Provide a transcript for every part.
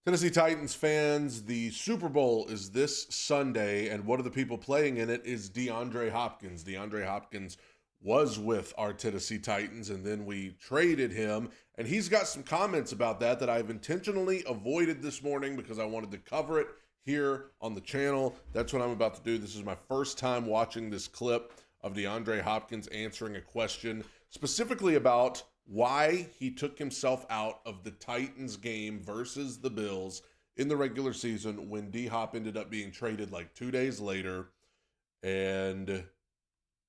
Tennessee Titans fans, the Super Bowl is this Sunday, and one of the people playing in it is DeAndre Hopkins. DeAndre Hopkins was with our Tennessee Titans, and then we traded him, and he's got some comments about that I've intentionally avoided this morning because I wanted to cover it here on the channel. That's what I'm about to do. This is my first time watching this clip of DeAndre Hopkins answering a question specifically about why he took himself out of the Titans game versus the Bills in the regular season when D-Hop ended up being traded like 2 days later. And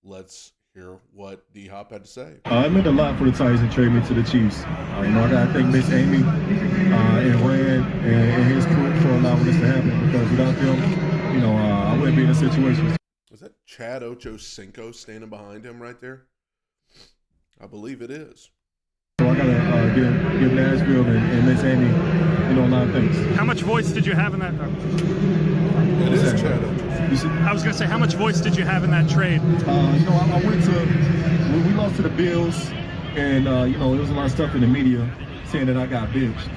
let's hear what D-Hop had to say. It meant a lot for the Titans to trade me to the Chiefs. I got to thank Miss Amy and Rand and his crew for allowing this to happen, because without them, I wouldn't be in this situation. Is that Chad Ochocinco standing behind him right there? I believe it is. So I gotta give Nashville and Miss Amy, a lot of thanks. How much voice did you have in that? It is Chad Ochocinco. I was gonna say, how much voice did you have in that trade? I went to when we lost to the Bills, and there was a lot of stuff in the media saying that I got benched,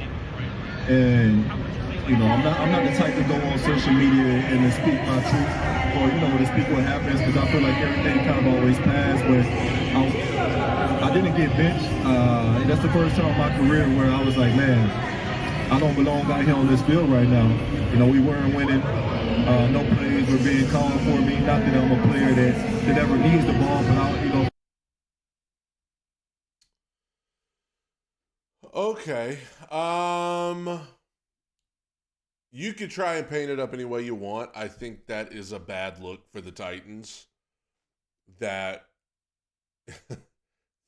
and I'm not the type to go on social media and to speak my truth, or to speak what happens, because I feel like everything kind of always passed. But I didn't get benched. That's the first time in my career where I was like, man, I don't belong out here on this field right now. We weren't winning. No plays were being called for me. Not that I'm a player that ever needs the ball, but Okay. You could try and paint it up any way you want. I think that is a bad look for the Titans. That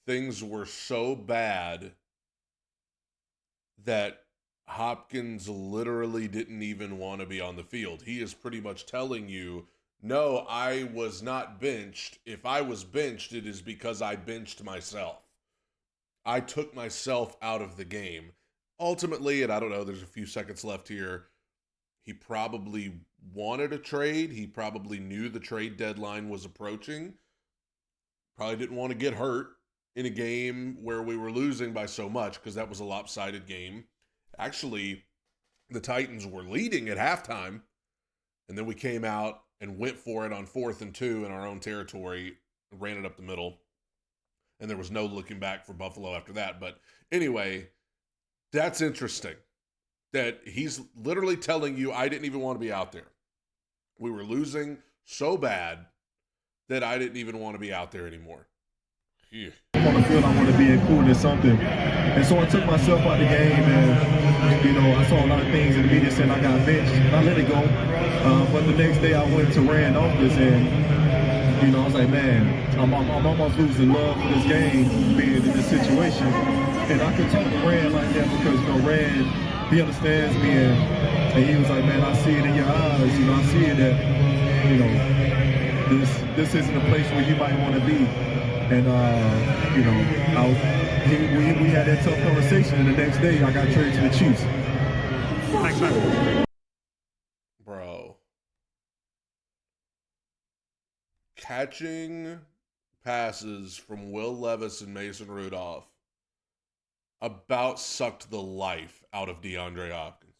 things were so bad that Hopkins literally didn't even want to be on the field. He is pretty much telling you, no, I was not benched. If I was benched, it is because I benched myself. I took myself out of the game. Ultimately, and I don't know, there's a few seconds left here, he probably wanted a trade. He probably knew the trade deadline was approaching. Probably didn't want to get hurt in a game where we were losing by so much, because that was a lopsided game. Actually, the Titans were leading at halftime, and then we came out and went for it on 4th and 2 in our own territory, ran it up the middle, and there was no looking back for Buffalo after that. But anyway, that's interesting that he's literally telling you, I didn't even want to be out there. We were losing so bad that I didn't even want to be out there anymore. Yeah. On the field, I want to be included in something. And so I took myself out the game, and, I saw a lot of things in the media saying I got benched, and I let it go. But the next day I went to Rand office, and, I was like, man, I'm almost losing love for this game, being in this situation. And I could talk to Rand like that because, Rand, he understands me, and he was like, man, I see it in your eyes, I see it that, this isn't a place where you might want to be. And, we had that tough conversation, and the next day I got traded to the Chiefs. Thanks, man. Bro. Catching passes from Will Levis and Mason Rudolph about sucked the life out of DeAndre Hopkins.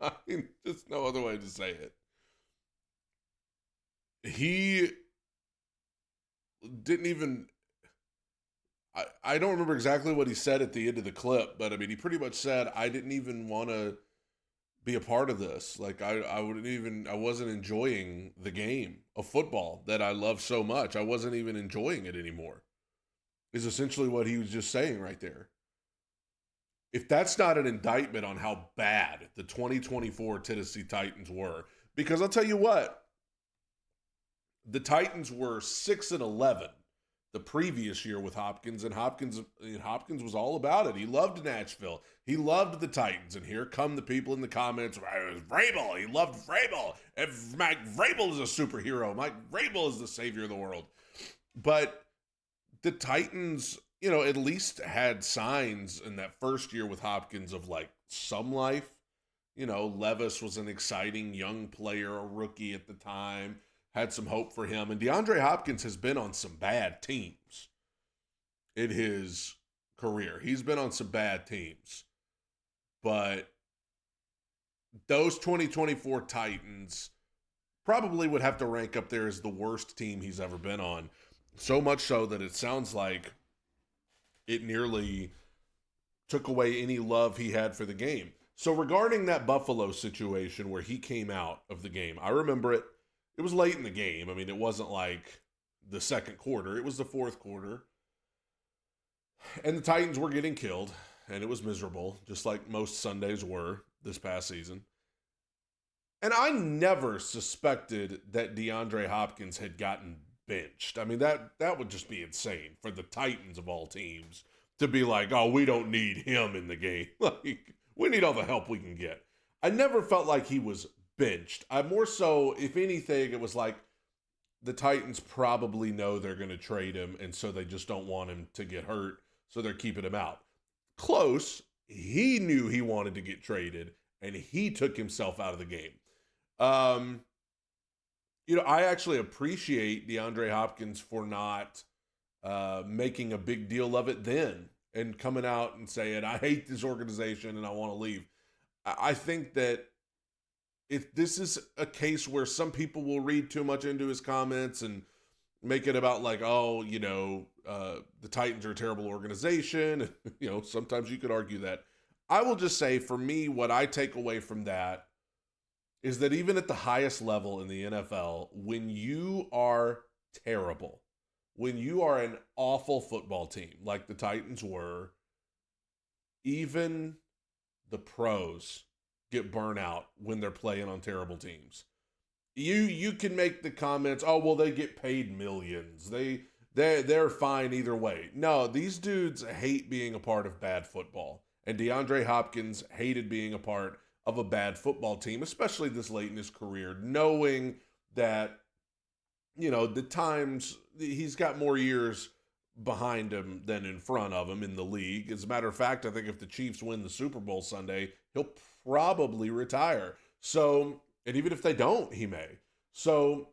I mean, there's no other way to say it. He didn't even, I don't remember exactly what he said at the end of the clip, but I mean, he pretty much said, I didn't even want to be a part of this. Like, I wasn't enjoying the game of football that I love so much. I wasn't even enjoying it anymore, is essentially what he was just saying right there. If that's not an indictment on how bad the 2024 Tennessee Titans were, because I'll tell you what, the Titans were 6-11 the previous year with Hopkins, and Hopkins was all about it. He loved Nashville. He loved the Titans, and here come the people in the comments. Vrabel, he loved Vrabel. If Mike Vrabel is a superhero, Mike Vrabel is the savior of the world. But the Titans, at least had signs in that first year with Hopkins of like some life. Levis was an exciting young player, a rookie at the time. Had some hope for him. And DeAndre Hopkins has been on some bad teams in his career. He's been on some bad teams. but those 2024 Titans probably would have to rank up there as the worst team he's ever been on. So much so that it sounds like it nearly took away any love he had for the game. So regarding that Buffalo situation where he came out of the game, I remember it. It was late in the game. I mean, it wasn't like the second quarter. It was the fourth quarter. And the Titans were getting killed, and it was miserable, just like most Sundays were this past season. And I never suspected that DeAndre Hopkins had gotten benched. I mean, that would just be insane for the Titans of all teams to be like, oh, we don't need him in the game. Like, we need all the help we can get. I never felt like he was benched. I more so, if anything, it was like the Titans probably know they're going to trade him, and so they just don't want him to get hurt, so they're keeping him out. Close. He knew he wanted to get traded, and he took himself out of the game. I actually appreciate DeAndre Hopkins for not making a big deal of it then and coming out and saying, I hate this organization and I want to leave. I think that if this is a case where some people will read too much into his comments and make it about like, the Titans are a terrible organization. Sometimes you could argue that. I will just say, for me, what I take away from that is that even at the highest level in the NFL, when you are terrible, when you are an awful football team like the Titans were, even the pros get burnout when they're playing on terrible teams. You can make the comments, oh, well, they get paid millions. They're fine either way. No, these dudes hate being a part of bad football. And DeAndre Hopkins hated being a part of a bad football team, especially this late in his career, knowing that, the times he's got more years behind him than in front of him in the league. As a matter of fact, I think if the Chiefs win the Super Bowl Sunday, he'll probably retire. So, and even if they don't, he may. So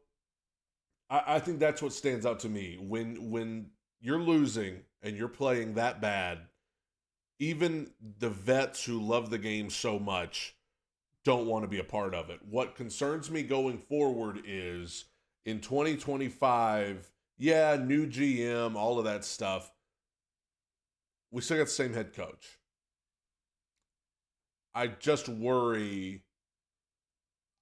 I think that's what stands out to me. When you're losing and you're playing that bad, even the vets who love the game so much don't want to be a part of it. What concerns me going forward is in 2025, new GM, all of that stuff, we still got the same head coach. I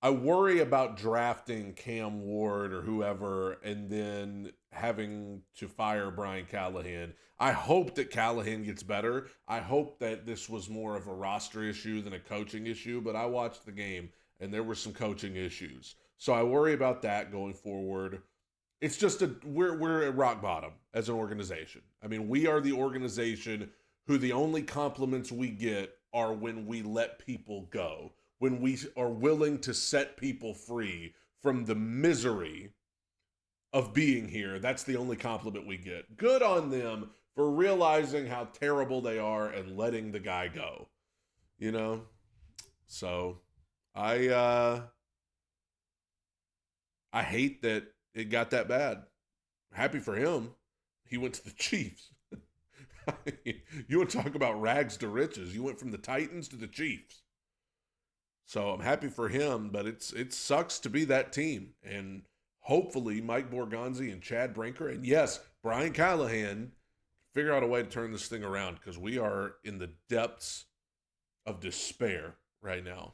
worry about drafting Cam Ward or whoever and then having to fire Brian Callahan. I hope that Callahan gets better. I hope that this was more of a roster issue than a coaching issue, but I watched the game and there were some coaching issues. So I worry about that going forward. It's just we're at rock bottom as an organization. I mean, we are the organization who the only compliments we get are when we let people go, when we are willing to set people free from the misery of being here. That's the only compliment we get. Good on them for realizing how terrible they are and letting the guy go. So I hate that it got that bad. Happy for him. He went to the Chiefs. You want to talk about rags to riches. You went from the Titans to the Chiefs. So I'm happy for him, but it sucks to be that team. And hopefully Mike Borgonzi and Chad Brinker, and yes, Brian Callahan, figure out a way to turn this thing around because we are in the depths of despair right now.